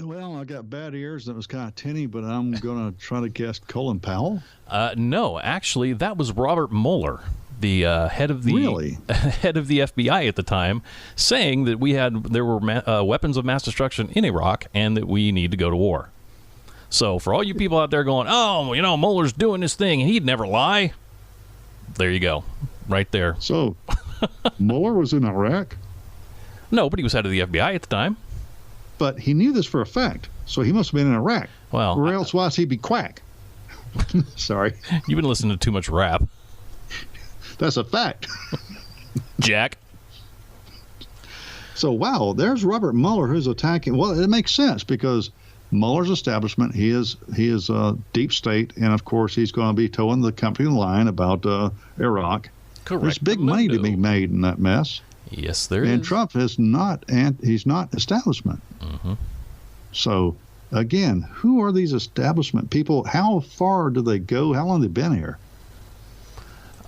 Well, I got bad ears. That was kind of tinny, but I'm going to try to guess Colin Powell. No, actually, that was Robert Mueller, the head of the head of the FBI at the time, saying that there were weapons of mass destruction in Iraq and that we need to go to war. So for all you people out there going, oh, Mueller's doing this thing and he'd never lie, there you go, right there. So Mueller was in Iraq? No, but he was head of the FBI at the time. But he knew this for a fact, so he must have been in Iraq. Well, or else why is he be quack? Sorry. You've been listening to too much rap. That's a fact. Jack. So, wow, there's Robert Mueller who's attacking. Well, it makes sense because Mueller's establishment, he is deep state, and, of course, he's going to be towing the company line about Iraq. Correct. There's big money to be made in that mess. Yes, there is. And Trump is not, and he's not establishment. Mm-hmm. So, again, who are these establishment people? How far do they go? How long have they been here?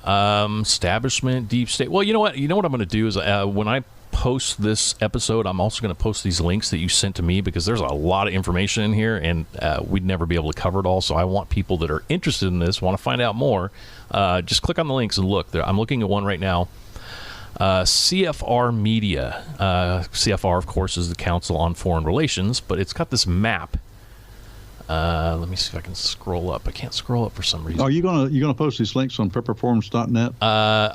Establishment, deep state. Well, you know what? You know what I'm going to do is when I post this episode, I'm also going to post these links that you sent to me because there's a lot of information in here, and we'd never be able to cover it all. So I want people that are interested in this, want to find out more, just click on the links and look. I'm looking at one right now. CFR Media. CFR, of course, is the Council on Foreign Relations, but it's got this map. Let me see if I can scroll up. I can't scroll up for some reason. Are you gonna post these links on prepperforums.net?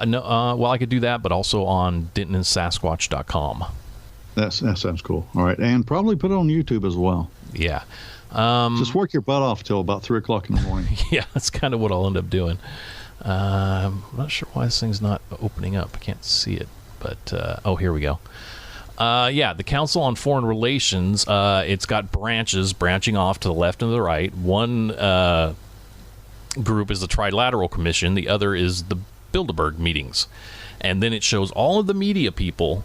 No. Well, I could do that, but also on DentonandSasquatch.com. That sounds cool. All right, and probably put it on YouTube as well. Yeah. Just work your butt off till about 3 o'clock in the morning. Yeah, that's kind of what I'll end up doing. I'm not sure why this thing's not opening up. I can't see it, but here we go. The Council on Foreign Relations, it's got branches branching off to the left and the right. One group is the Trilateral Commission. The other is the Bilderberg meetings. And then it shows all of the media people,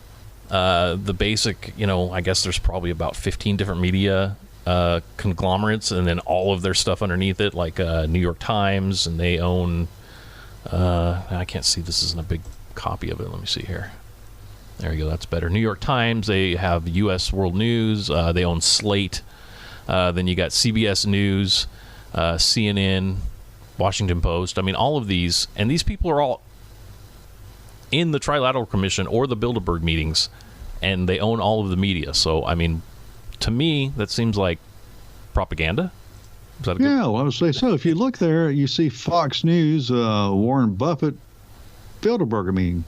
the basic, I guess there's probably about 15 different media conglomerates, and then all of their stuff underneath it, like New York Times, and they own... I can't see. This isn't a big copy of it. Let me see here. There you go. That's better. New York Times. They have U.S. World News. They own Slate. Then you got CBS News, CNN, Washington Post. I mean, all of these. And these people are all in the Trilateral Commission or the Bilderberg meetings, and they own all of the media. So, I mean, to me, that seems like propaganda. Yeah, well, I would say so. If you look there, you see Fox News, Warren Buffett, Bilderberg meeting.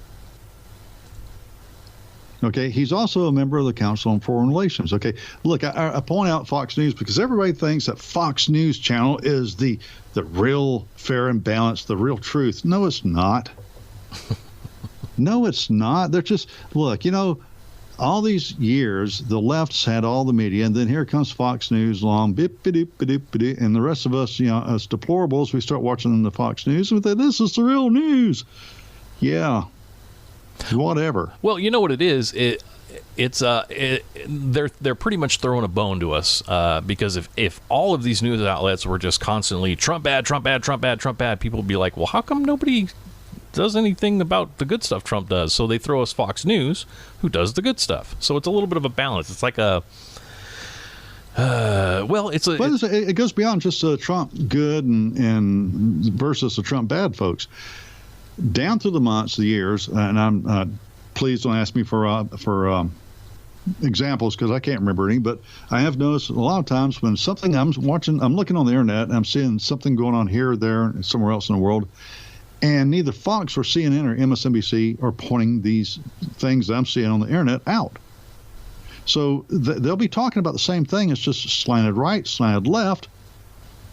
Okay, he's also a member of the Council on Foreign Relations. Okay, look, I point out Fox News because everybody thinks that Fox News channel is the real fair and balanced, the real truth. No, it's not. No, it's not. They're just, look, all these years, the left's had all the media, and then here comes Fox News along, and the rest of us, us deplorables, we start watching the Fox News and we think, this is the real news. Yeah, whatever. Well, you know what it is? They're pretty much throwing a bone to us because if all of these news outlets were just constantly Trump bad, Trump bad, Trump bad, Trump bad, people would be like, well, how come nobody does anything about the good stuff Trump does? So they throw us Fox News, who does the good stuff. So it's a little bit of a balance. It's like it goes beyond just Trump good and versus the Trump bad folks. Down through the months, the years, and I'm please don't ask me for examples because I can't remember any, but I have noticed a lot of times when something I'm looking on the internet and I'm seeing something going on here, there, and somewhere else in the world, and neither Fox or CNN or MSNBC are pointing these things that I'm seeing on the internet out. So they'll be talking about the same thing. It's just slanted right, slanted left.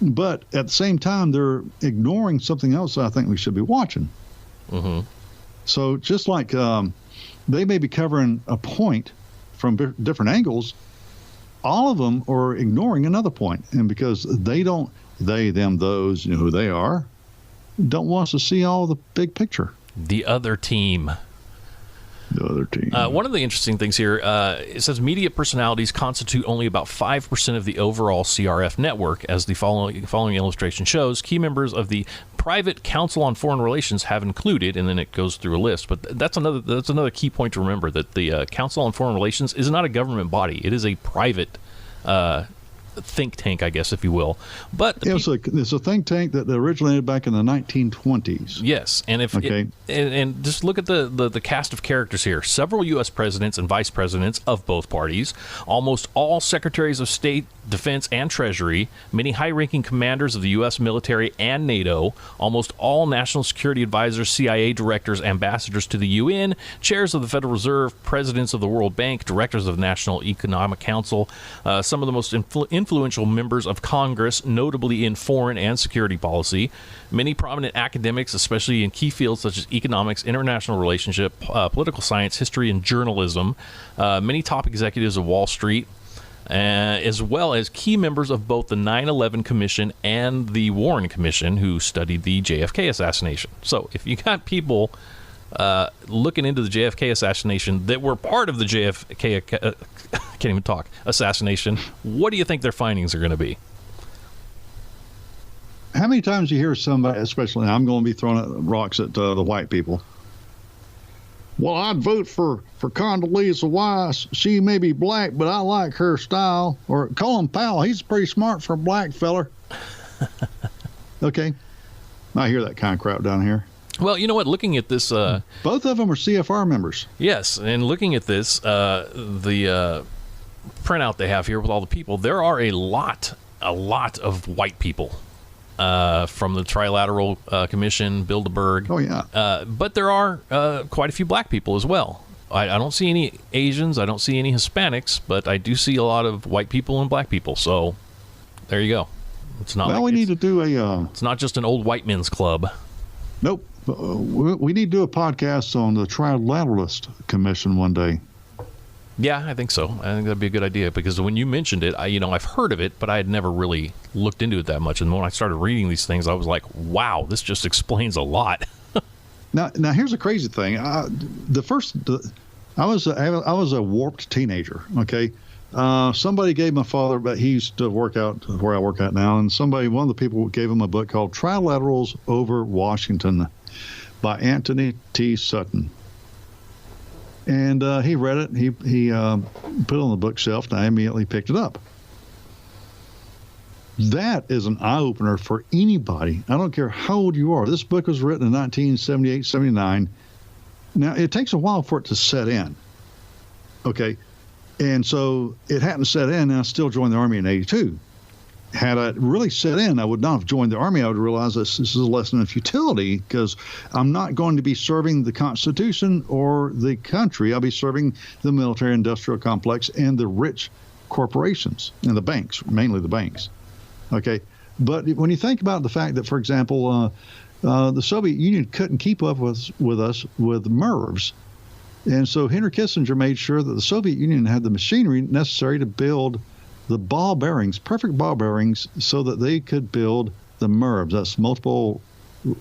But at the same time, they're ignoring something else that I think we should be watching. Mm-hmm. So just like they may be covering a point from different angles, all of them are ignoring another point. And because they, them, those, who they are, don't want us to see all the big picture. The other team. The other team. One of the interesting things here, it says media personalities constitute only about 5% of the overall CRF network. As the following illustration shows, key members of the private Council on Foreign Relations have included, and then it goes through a list. But that's another key point to remember, that the Council on Foreign Relations is not a government body. It is a private think tank, I guess, if you will. But it's a think tank that originated back in the 1920s. Yes, and and just look at the cast of characters here. Several U.S. presidents and vice presidents of both parties, almost all secretaries of state, defense, and treasury, many high-ranking commanders of the U.S. military and NATO, almost all national security advisors, CIA directors, ambassadors to the UN, chairs of the Federal Reserve, presidents of the World Bank, directors of the National Economic Council, some of the most influential members of Congress, notably in foreign and security policy, many prominent academics, especially in key fields such as economics, international relationship, political science, history, and journalism, many top executives of Wall Street, as well as key members of both the 9/11 Commission and the Warren Commission who studied the JFK assassination. So if you got people looking into the JFK assassination that were part of the JFK can't even talk assassination, what do you think their findings are going to be? How many times you hear somebody, especially I'm going to be throwing rocks at the white people, well, I'd vote for Condoleezza Rice. She may be black, but I like her style. Or Colin Powell, he's pretty smart for a black feller. Okay, I hear that kind of crap down here. Well, you know what? Looking at this, both of them are CFR members. Yes, and looking at this, the printout they have here with all the people, there are a lot of white people from the Trilateral Commission, Bilderberg. Oh yeah. But there are quite a few black people as well. I don't see any Asians. I don't see any Hispanics, but I do see a lot of white people and black people. So there you go. It's not. Well, we need to do a. It's not just an old white men's club. Nope. We need to do a podcast on the Trilateralist Commission one day. Yeah, I think so. I think that'd be a good idea because when you mentioned it, I've heard of it, but I had never really looked into it that much. And when I started reading these things, I was like, wow, this just explains a lot. Now here's the crazy thing. I was a warped teenager. Okay. Somebody gave my father, but he used to work out where I work at now, and one of the people gave him a book called Trilaterals Over Washington by Anthony T. Sutton. And he read it. He put it on the bookshelf, and I immediately picked it up. That is an eye-opener for anybody. I don't care how old you are. This book was written in 1978, 79. Now, it takes a while for it to set in. Okay. And so it hadn't set in, and I still joined the Army in 82. Had I really set in, I would not have joined the Army. I would realize this is a lesson in futility because I'm not going to be serving the Constitution or the country. I'll be serving the military-industrial complex and the rich corporations and the banks, mainly the banks. Okay, but when you think about the fact that, for example, the Soviet Union couldn't keep up with us with MIRVs, and so Henry Kissinger made sure that the Soviet Union had the machinery necessary to build the ball bearings, perfect ball bearings, so that they could build the MIRVs. That's multiple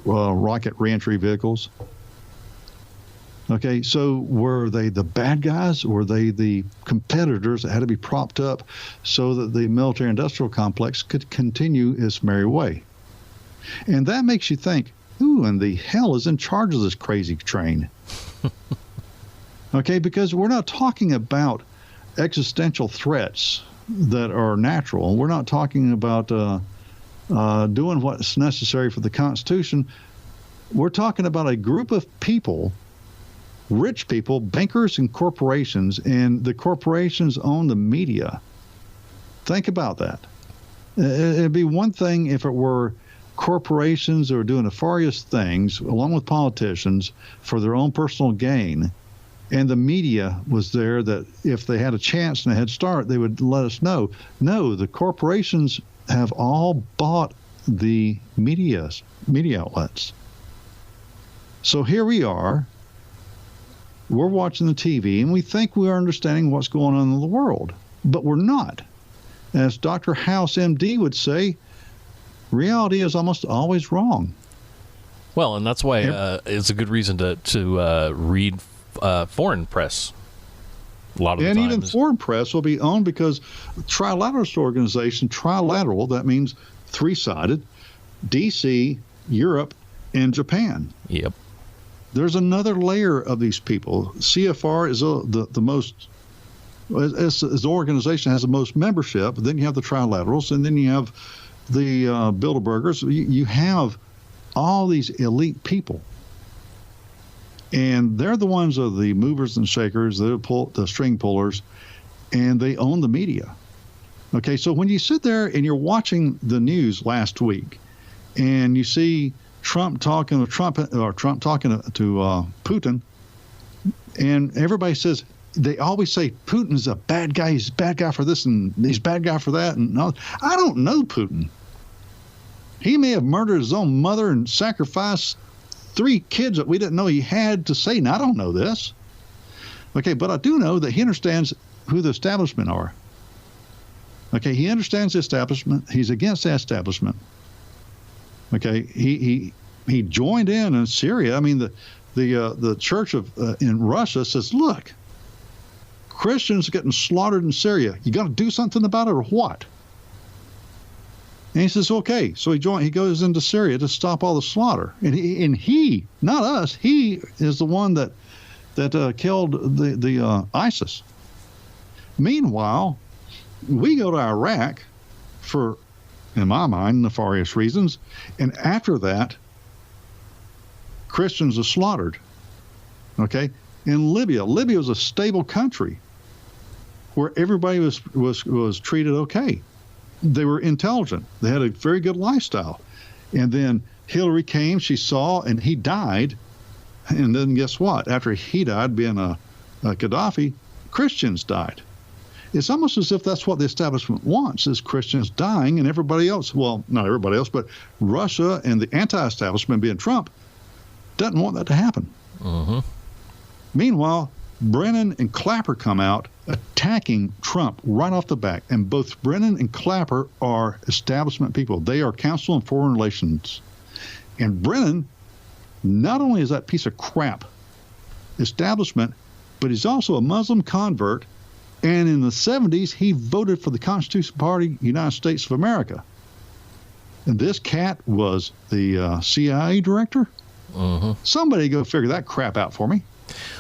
rocket reentry vehicles. Okay, so were they the bad guys? Were they the competitors that had to be propped up so that the military-industrial complex could continue its merry way? And that makes you think, who in the hell is in charge of this crazy train? Okay, because we're not talking about existential threats that are natural. We're not talking about doing what's necessary for the Constitution. We're talking about a group of people, rich people, bankers and corporations, and the corporations own the media. Think about that. It'd be one thing if it were corporations that were doing nefarious things along with politicians for their own personal gain, and the media was there that if they had a chance and a head start, they would let us know. No, the corporations have all bought the media outlets. So here we are. We're watching the TV, and we think we are understanding what's going on in the world, but we're not. As Dr. House, MD, would say, reality is almost always wrong. Well, and that's why it's a good reason to read foreign press. A lot of the time. And even foreign press will be owned because Trilateralist organization, trilateral, that means three-sided, DC, Europe, and Japan. Yep. There's another layer of these people. CFR is the most as the organization has the most membership. Then you have the Trilaterals, and then you have the Bilderbergers. You have all these elite people, and they're the ones of the movers and shakers, the string pullers, and they own the media. Okay, so when you sit there and you're watching the news last week, and you see Trump talking to Putin, and everybody says, they always say Putin's a bad guy. He's a bad guy for this, and he's a bad guy for that. And all. I don't know Putin. He may have murdered his own mother and sacrificed 3 kids that we didn't know he had to Satan. I don't know this. Okay, but I do know that he understands who the establishment are. Okay, he understands the establishment. He's against the establishment. Okay, he joined in Syria. I mean, the church in Russia says, look, Christians are getting slaughtered in Syria. You got to do something about it, or what? And he says, okay. So he goes into Syria to stop all the slaughter. And he, not us, he is the one that killed the ISIS. Meanwhile, we go to Iraq for, in my mind, nefarious reasons. And after that, Christians are slaughtered. Okay? In Libya was a stable country where everybody was treated okay. They were intelligent. They had a very good lifestyle. And then Hillary came, she saw, and he died. And then guess what? After he died, being a Gaddafi, Christians died. It's almost as if that's what the establishment wants, is Christians dying, and everybody else, well, not everybody else, but Russia and the anti-establishment, being Trump, doesn't want that to happen. Mm-hmm. Meanwhile, Brennan and Clapper come out attacking Trump right off the bat. And both Brennan and Clapper are establishment people. They are Council on Foreign Relations. And Brennan, not only is that piece of crap establishment, but he's also a Muslim convert. And in the 70s, he voted for the Constitutional Party, United States of America. And this cat was the CIA director. Mm-hmm. Somebody go figure that crap out for me.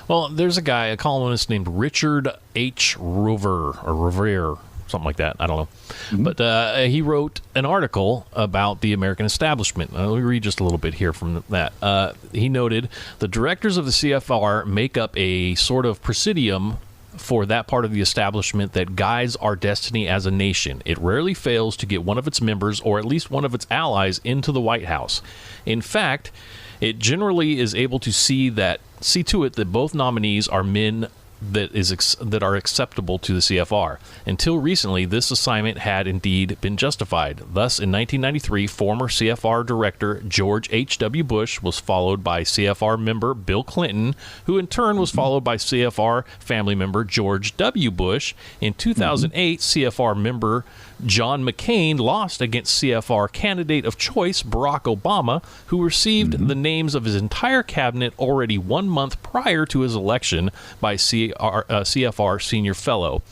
Well, there's a guy, a columnist named Richard H. Revere, something like that. I don't know. Mm-hmm. But he wrote an article about the American establishment. Let me read just a little bit here from that. He noted, the directors of the CFR make up a sort of presidium for that part of the establishment that guides our destiny as a nation. It rarely fails to get one of its members, or at least one of its allies, into the White House. In fact, it generally is able to see to it that both nominees are men that are acceptable to the CFR. Until recently, this assignment had indeed been justified. Thus, in 1993, former CFR Director George H.W. Bush was followed by CFR member Bill Clinton, who in turn was followed by CFR family member George W. Bush. In 2008, CFR member John McCain lost against CFR candidate of choice Barack Obama, who received the names of his entire cabinet already 1 month prior to his election by CFR senior fellow.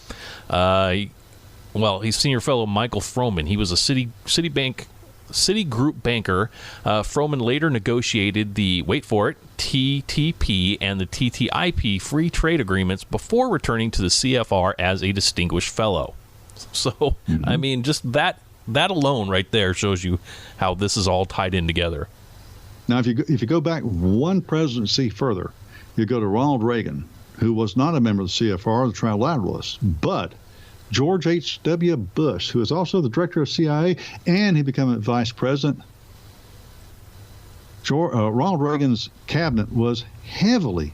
He's senior fellow Michael Froman. He was a Citigroup banker. Froman later negotiated the, wait for it, TTP and the TTIP free trade agreements before returning to the CFR as a distinguished fellow. So, I mean, just that alone right there shows you how this is all tied in together. Now, if you go back one presidency further, you go to Ronald Reagan, who was not a member of the CFR, the Trilateralists, but George H.W. Bush, who is also the director of CIA, and he became a vice president. Ronald Reagan's cabinet was heavily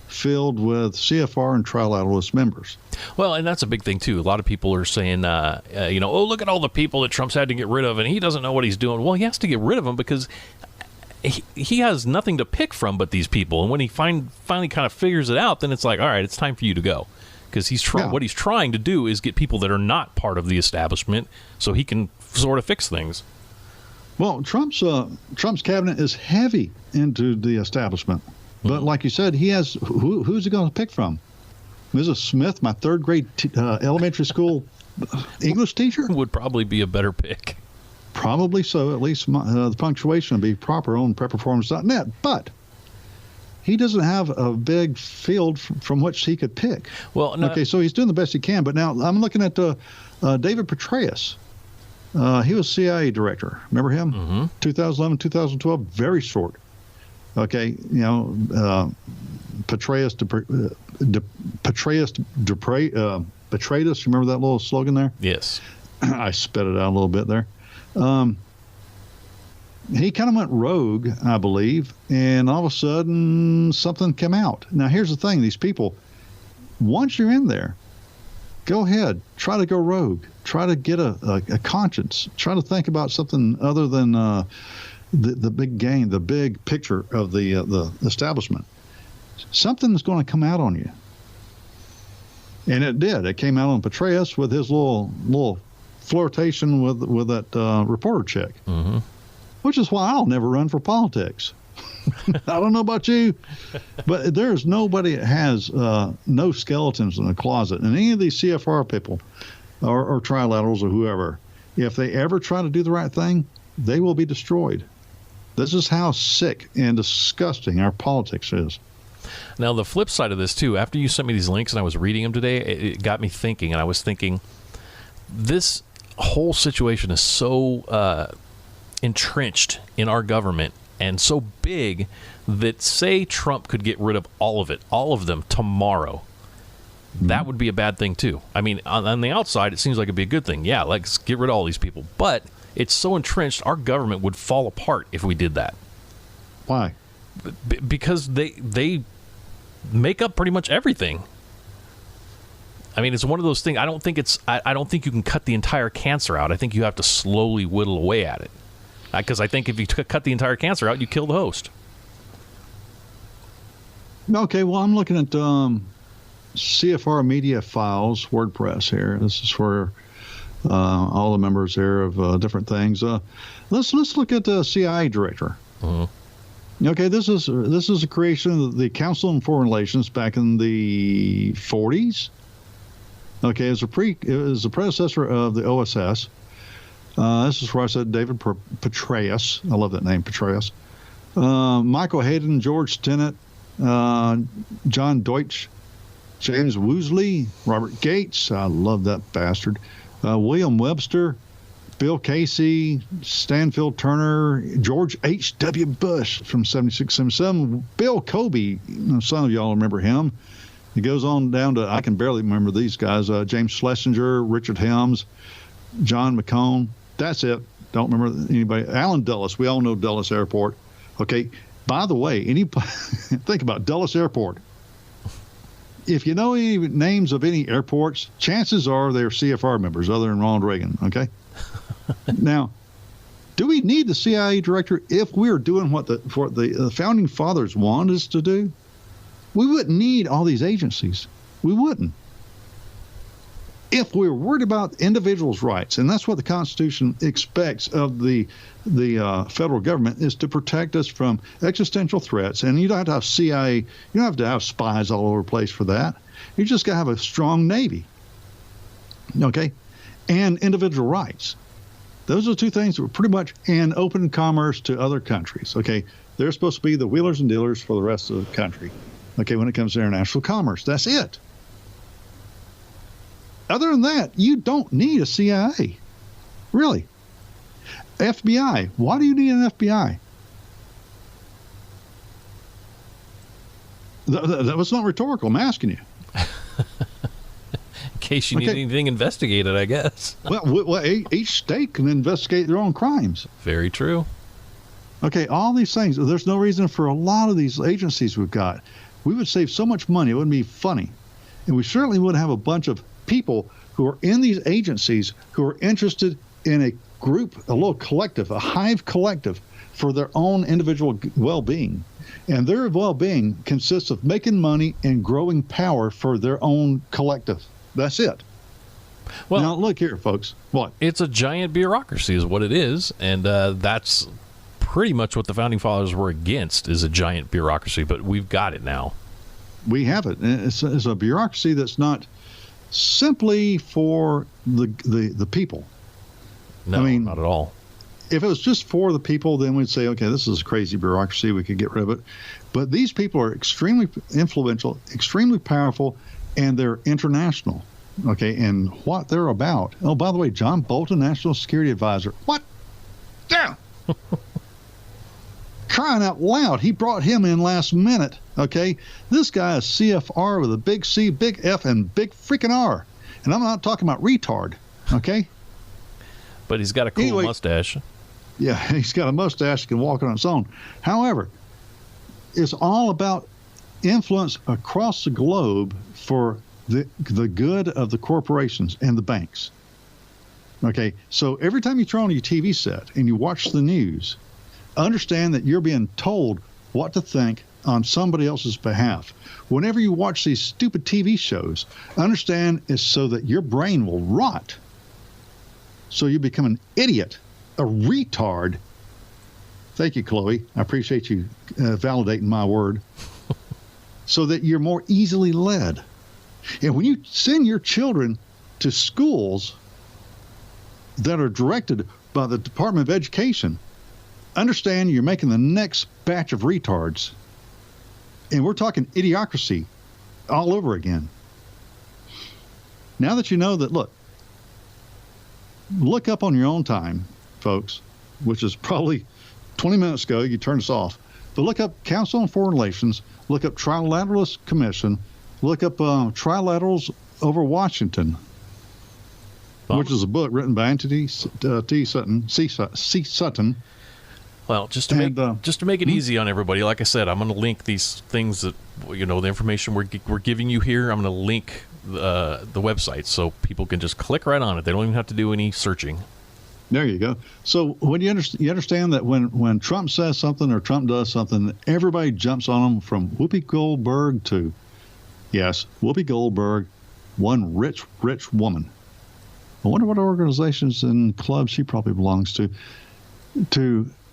filled with CFR and Trilateralist members. Well, and that's a big thing, too. A lot of people are saying, oh, look at all the people that Trump's had to get rid of, and he doesn't know what he's doing. Well, he has to get rid of them because he has nothing to pick from but these people. And when he finally kind of figures it out, then it's like, all right, it's time for you to go. Because what he's trying to do is get people that are not part of the establishment so he can sort of fix things. Well, Trump's cabinet is heavy into the establishment. But like you said, he has who's he going to pick from? Mrs. Smith, my third grade elementary school English teacher? Would probably be a better pick. Probably so. At least the punctuation would be proper on prepperformance.net. But he doesn't have a big field from which he could pick. Well, no, okay, so he's doing the best he can. But now I'm looking at David Petraeus. He was CIA director. Remember him? Mm-hmm. 2011, 2012, very short. Okay, Petraeus, betrayed us. Remember that little slogan there? Yes. I spit it out a little bit there. He kind of went rogue, I believe, and all of a sudden something came out. Now, here's the thing. These people, once you're in there, go ahead, try to go rogue. Try to get a conscience. Try to think about something other than the big game, the big picture of the establishment. Something's going to come out on you. And it did. It came out on Petraeus with his little flirtation with that reporter chick. Mm-hmm. Which is why I'll never run for politics. I don't know about you, but there's nobody that has no skeletons in the closet. And any of these CFR people or trilaterals or whoever, if they ever try to do the right thing, they will be destroyed. This is how sick and disgusting our politics is. Now, the flip side of this, too, after you sent me these links and I was reading them today, it got me thinking, and I was thinking, this whole situation is so entrenched in our government and so big that, say, Trump could get rid of all of them tomorrow. That would be a bad thing, too. I mean, on the outside, it seems like it'd be a good thing. Yeah, let's get rid of all these people. But it's so entrenched, our government would fall apart if we did that. Why? Because they make up pretty much everything. I mean, it's one of those things. I don't think you can cut the entire cancer out. I think you have to slowly whittle away at it. Because I think if you cut the entire cancer out, you kill the host. Okay, well, I'm looking at CFR Media Files, WordPress here. This is for all the members here of different things. Let's look at the CIA director. Mm-hmm. Okay, this is a creation of the Council on Foreign Relations back in the 40s. Okay, it was a predecessor of the OSS. This is where I said David Petraeus. I love that name, Petraeus. Michael Hayden, George Tenet, John Deutsch, James Woosley, Robert Gates. I love that bastard. William Webster, Bill Casey, Stanfield Turner, George H.W. Bush from 76, 77. Bill Kobe, some of y'all remember him. He goes on down to, I can barely remember these guys, James Schlesinger, Richard Helms, John McCone. That's it. Don't remember anybody. Alan Dulles. We all know Dulles Airport. Okay. By the way, think about Dulles Airport. If you know any names of any airports, chances are they're CFR members other than Ronald Reagan. Okay. Now, do we need the CIA director if we're doing what the founding fathers wanted us to do? We wouldn't need all these agencies. We wouldn't. If we're worried about individuals' rights, and that's what the Constitution expects of the federal government, is to protect us from existential threats. And you don't have to have CIA, you don't have to have spies all over the place for that. You just got to have a strong Navy, okay, and individual rights. Those are two things that were pretty much in open commerce to other countries, okay? They're supposed to be the wheelers and dealers for the rest of the country, okay, when it comes to international commerce. That's it. Other than that, you don't need a CIA. Really. FBI. Why do you need an FBI? That was not rhetorical. I'm asking you. In case you need anything investigated, I guess. well, each state can investigate their own crimes. Very true. Okay, all these things. There's no reason for a lot of these agencies we've got. We would save so much money. It wouldn't be funny. And we certainly would have a bunch of people who are in these agencies who are interested in a group, a little collective, a hive collective for their own individual well-being. And their well-being consists of making money and growing power for their own collective. That's it. Well, now, look here, folks. What? It's a giant bureaucracy is what it is, and that's pretty much what the Founding Fathers were against, is a giant bureaucracy, but we've got it now. We have it. It's a bureaucracy that's not simply for the people. No, I mean, not at all. If it was just for the people, then we'd say, okay, this is a crazy bureaucracy. We could get rid of it. But these people are extremely influential, extremely powerful, and they're international. Okay, and what they're about. Oh, by the way, John Bolton, National Security Advisor. What? Yeah. Crying out loud. He brought him in last minute. Okay, this guy is CFR with a big C, big F, and big freaking R. And I'm not talking about retard. Okay? But he's got a cool mustache. Yeah, he's got a mustache. He can walk on its own. However, it's all about influence across the globe for the good of the corporations and the banks. Okay, so every time you turn on your TV set and you watch the news, understand that you're being told what to think on somebody else's behalf. Whenever you watch these stupid TV shows, understand it's so that your brain will rot. So you become an idiot, a retard. Thank you, Chloe. I appreciate you validating my word. So that you're more easily led. And when you send your children to schools that are directed by the Department of Education, understand you're making the next batch of retards. And we're talking idiocracy all over again. Now that you know that, look up on your own time, folks, which is probably 20 minutes ago, you turned us off. But look up Council on Foreign Relations, look up Trilateralist Commission, look up Trilaterals over Washington, which is a book written by Anthony C. Sutton. Well, just to make it easy on everybody, like I said, I'm going to link these things that, the information we're giving you here. I'm going to link the website so people can just click right on it. They don't even have to do any searching. There you go. So when you understand that when Trump says something or Trump does something, everybody jumps on him, from Whoopi Goldberg to, yes, Whoopi Goldberg, one rich woman. I wonder what organizations and clubs she probably belongs to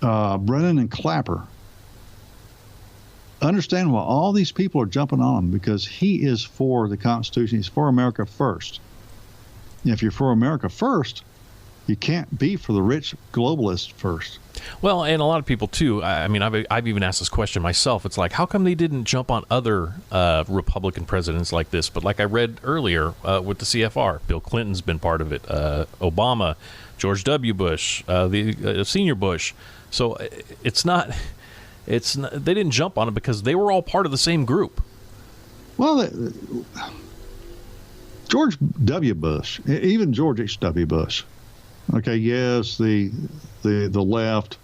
Brennan and Clapper. Understand why all these people are jumping on him, because he is for the Constitution. He's for America first. And if you're for America first, you can't be for the rich globalists first. Well, and a lot of people, too, I mean, I've even asked this question myself. It's like, how come they didn't jump on other Republican presidents like this? But like I read earlier with the CFR, Bill Clinton's been part of it, Obama, George W. Bush, the senior Bush. So it's not, they didn't jump on it because they were all part of the same group. Well, George W. Bush, even George H.W. Bush, okay, yes, the left,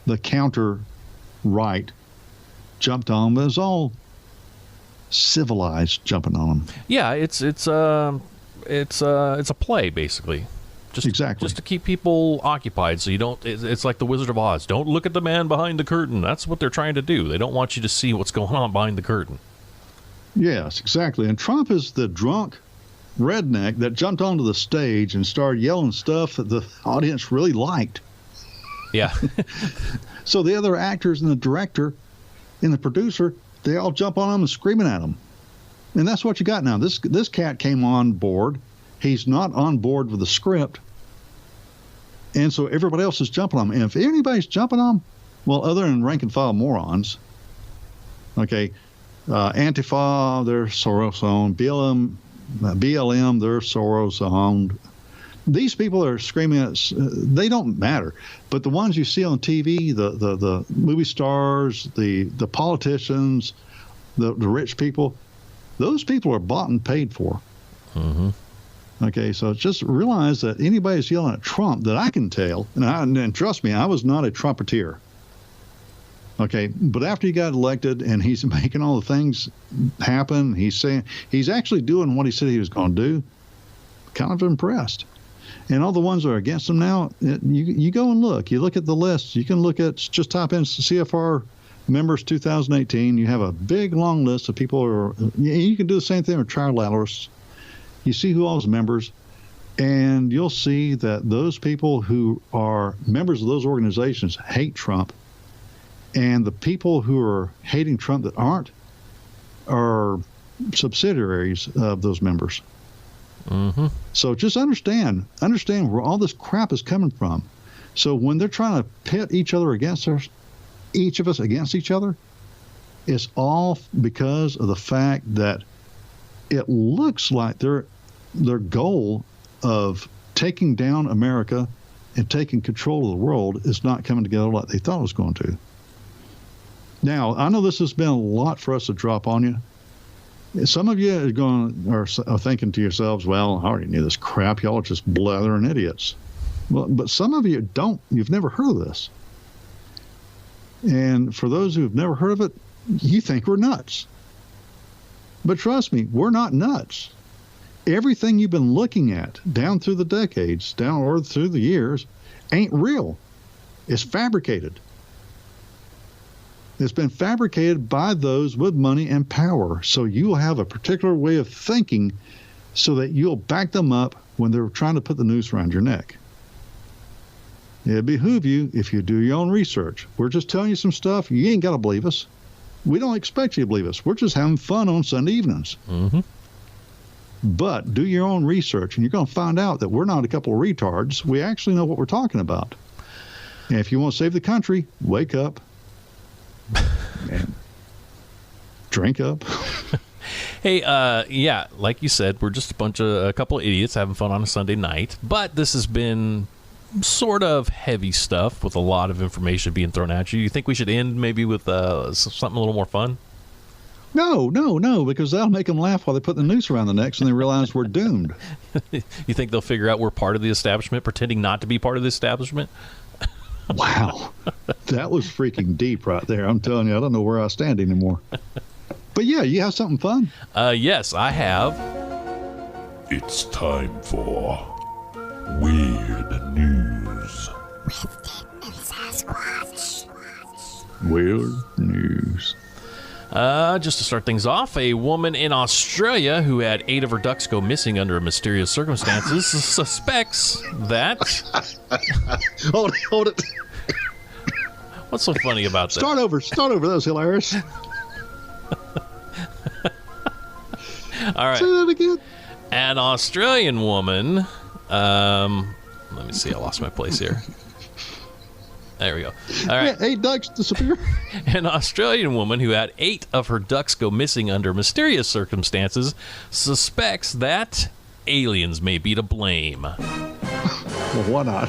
the counter right jumped on, but it was all civilized jumping on them. Yeah, it's a play basically. Exactly. Just to keep people occupied, so you don't. It's like the Wizard of Oz. Don't look at the man behind the curtain. That's what they're trying to do. They don't want you to see what's going on behind the curtain. Yes, exactly. And Trump is the drunk redneck that jumped onto the stage and started yelling stuff that the audience really liked. Yeah. So the other actors and the director and the producer, they all jump on him and screaming at him. And that's what you got now. This cat came on board. He's not on board with the script. And so everybody else is jumping on him. And if anybody's jumping on him, well, other than rank and file morons, okay, Antifa, they're Soros-owned. BLM, they're Soros-owned. These people are screaming at us. They don't matter. But the ones you see on TV, the movie stars, the politicians, the rich people, those people are bought and paid for. Mm-hmm. Okay, so just realize that anybody who's yelling at Trump, that I can tell, and trust me, I was not a Trumpeteer. Okay, but after he got elected and he's making all the things happen, he's saying he's actually doing what he said he was going to do. Kind of impressed. And all the ones that are against him now, you go and look. You look at the list. You can look at, just type in CFR members 2018. You have a big, long list of people who are, you can do the same thing with trilateralists. You see who all is members, and you'll see that those people who are members of those organizations hate Trump, and the people who are hating Trump that aren't are subsidiaries of those members. Mm-hmm. So just understand where all this crap is coming from. So when they're trying to pit each of us against each other, it's all because of the fact that it looks like their goal of taking down America and taking control of the world is not coming together like they thought it was going to. Now, I know this has been a lot for us to drop on you. Some of you are thinking to yourselves, well, I already knew this crap. Y'all are just blathering idiots. Well, but some of you don't. You've never heard of this. And for those who have never heard of it, you think we're nuts. But trust me, we're not nuts. Everything you've been looking at down through the decades, down or through the years, ain't real. It's fabricated. It's been fabricated by those with money and power. So you'll have a particular way of thinking so that you'll back them up when they're trying to put the noose around your neck. It'd behoove you if you do your own research. We're just telling you some stuff. You ain't got to believe us. We don't expect you to believe us. We're just having fun on Sunday evenings. Mm-hmm. But do your own research, and you're going to find out that we're not a couple of retards. We actually know what we're talking about. And if you want to save the country, wake up and drink up. Hey, yeah, like you said, we're just a couple of idiots having fun on a Sunday night. But this has been sort of heavy stuff with a lot of information being thrown at you. You think we should end maybe with something a little more fun? No, because that'll make them laugh while they put the noose around the necks and they realize we're doomed. You think they'll figure out we're part of the establishment, pretending not to be part of the establishment? Wow. That was freaking deep right there. I'm telling you, I don't know where I stand anymore. But yeah, you have something fun? Yes, I have. It's time for Weird News. With Denton and Sasquatch. Weird News. Just to start things off, a woman in Australia who had 8 of her ducks go missing under mysterious circumstances suspects that... Hold it. What's so funny about that? Start over. That was hilarious. All right. Say that again. An Australian woman... let me see. I lost my place here. There we go. All right. Yeah, 8 ducks disappear. An Australian woman who had 8 of her ducks go missing under mysterious circumstances suspects that aliens may be to blame. Well, why not?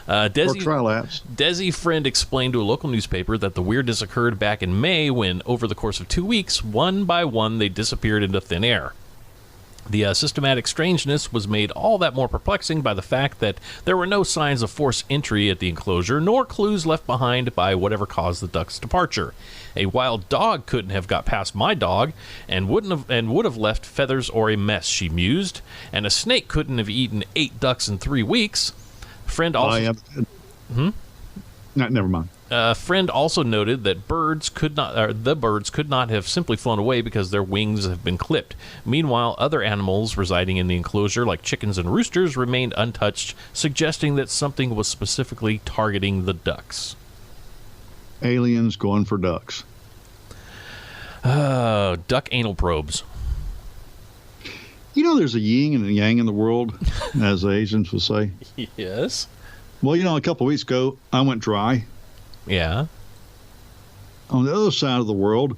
Desi Friend explained to a local newspaper that the weirdness occurred back in May when, over the course of 2 weeks, one by one, they disappeared into thin air. The systematic strangeness was made all that more perplexing by the fact that there were no signs of forced entry at the enclosure, nor clues left behind by whatever caused the duck's departure. A wild dog couldn't have got past my dog, and would have left feathers or a mess, she mused. And a snake couldn't have eaten 8 ducks in 3 weeks. Friend also. No, never mind. Friend also noted that the birds could not have simply flown away because their wings have been clipped. Meanwhile, other animals residing in the enclosure, like chickens and roosters, remained untouched, suggesting that something was specifically targeting the ducks. Aliens going for ducks. Duck anal probes. You know, there's a yin and a yang in the world, as the Asians would say. Yes. Well, a couple of weeks ago, I went dry. Yeah. On the other side of the world,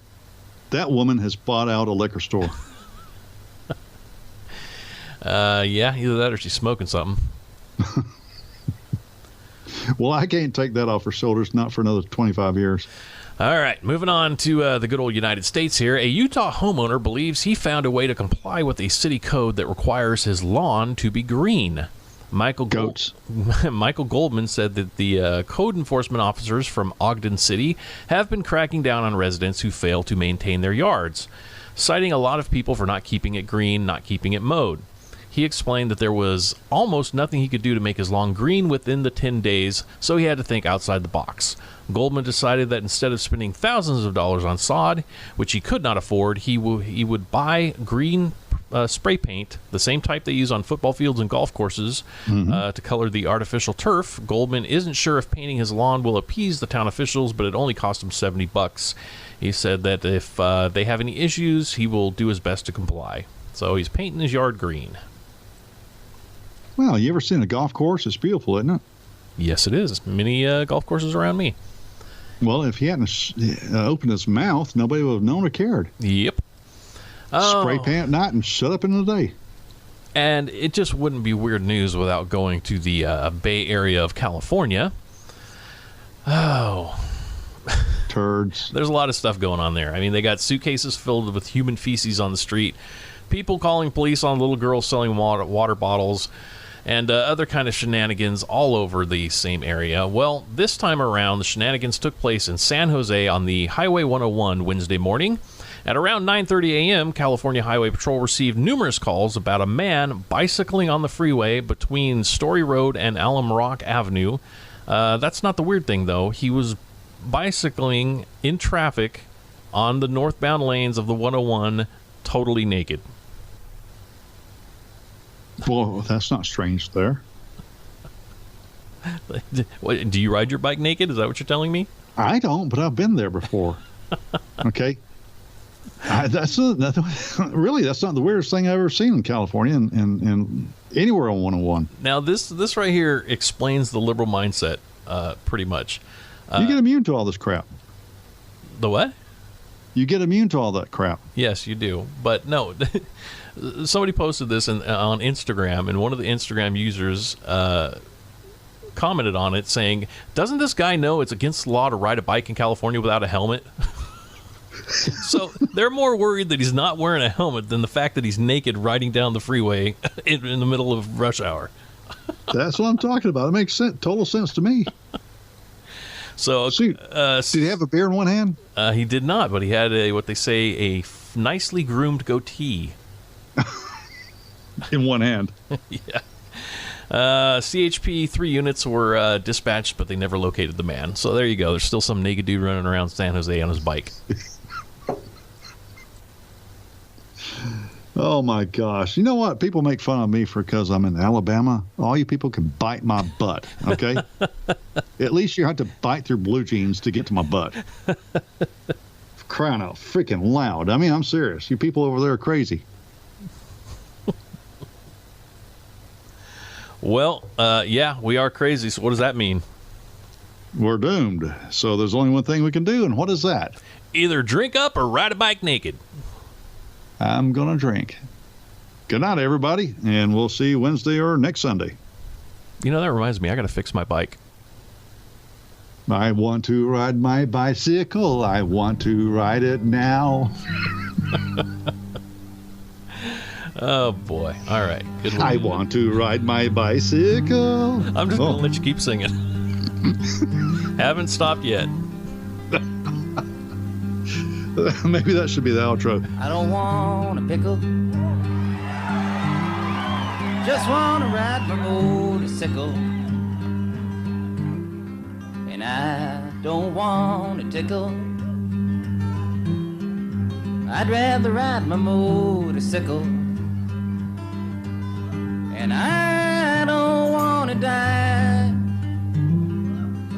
that woman has bought out a liquor store. Yeah, either that or she's smoking something. Well, I can't take that off her shoulders, not for another 25 years. All right, moving on to the good old United States here. A Utah homeowner believes he found a way to comply with a city code that requires his lawn to be green. Michael Goldman said that the code enforcement officers from Ogden City have been cracking down on residents who fail to maintain their yards, citing a lot of people for not keeping it green, not keeping it mowed. He explained that there was almost nothing he could do to make his lawn green within the 10 days, so he had to think outside the box. Goldman decided that instead of spending thousands of dollars on sod, which he could not afford, he would buy green spray paint, the same type they use on football fields and golf courses, to color the artificial turf. Goldman isn't sure if painting his lawn will appease the town officials, but it only cost him $70. He said that if they have any issues, he will do his best to comply. So he's painting his yard green. Well, you ever seen a golf course? It's beautiful, isn't it? Yes, it is. Many golf courses around me. Well, if he hadn't opened his mouth, nobody would have known or cared. Yep. Spray paint at night and shut up in the day. And it just wouldn't be weird news without going to the Bay Area of California. Oh. Turds. There's a lot of stuff going on there. I mean, they got suitcases filled with human feces on the street, people calling police on little girls selling water bottles, and other kind of shenanigans all over the same area. Well, this time around, the shenanigans took place in San Jose on the Highway 101 Wednesday morning. At around 9:30 a.m., California Highway Patrol received numerous calls about a man bicycling on the freeway between Story Road and Alum Rock Avenue. That's not the weird thing, though. He was bicycling in traffic on the northbound lanes of the 101 totally naked. Well, that's not strange there. What, do you ride your bike naked? Is that what you're telling me? I don't, but I've been there before. Okay. That's not really, that's not the weirdest thing I've ever seen in California and anywhere on 101. Now, this right here explains the liberal mindset pretty much. You get immune to all this crap. The what? You get immune to all that crap. Yes, you do. But no, somebody posted this on Instagram, and one of the Instagram users commented on it saying, doesn't this guy know it's against the law to ride a bike in California without a helmet? So they're more worried that he's not wearing a helmet than the fact that he's naked riding down the freeway in the middle of rush hour. That's what I'm talking about. It makes total sense to me. So, did he have a beer in one hand? He did not, but he had what they say a nicely groomed goatee in one hand. Yeah. CHP 3 units were dispatched, but they never located the man. So there you go. There's still some naked dude running around San Jose on his bike. Oh my gosh. You know what? People make fun of me because I'm in Alabama. All you people can bite my butt, okay? At least you have to bite through blue jeans to get to my butt. Crying out freaking loud. I mean, I'm serious. You people over there are crazy. Well, yeah, we are crazy. So what does that mean? We're doomed. So there's only one thing we can do, and what is that? Either drink up or ride a bike naked. I'm going to drink. Good night, everybody, and we'll see you Wednesday or next Sunday. You know, that reminds me, I got to fix my bike. I want to ride my bicycle. I want to ride it now. Oh, boy. All right. Good one. I want to ride my bicycle. I'm just going to let you keep singing. Haven't stopped yet. Maybe that should be the outro. I don't want a pickle. Just want to ride my motorcycle. And I don't want a tickle. I'd rather ride my motorcycle. And I don't want to die.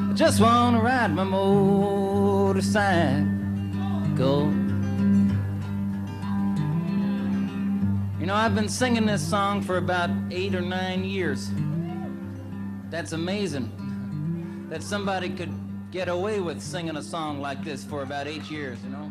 I just want to ride my motorcycle. You know, I've been singing this song for about 8 or 9 years. That's amazing that somebody could get away with singing a song like this for about 8 years, you know?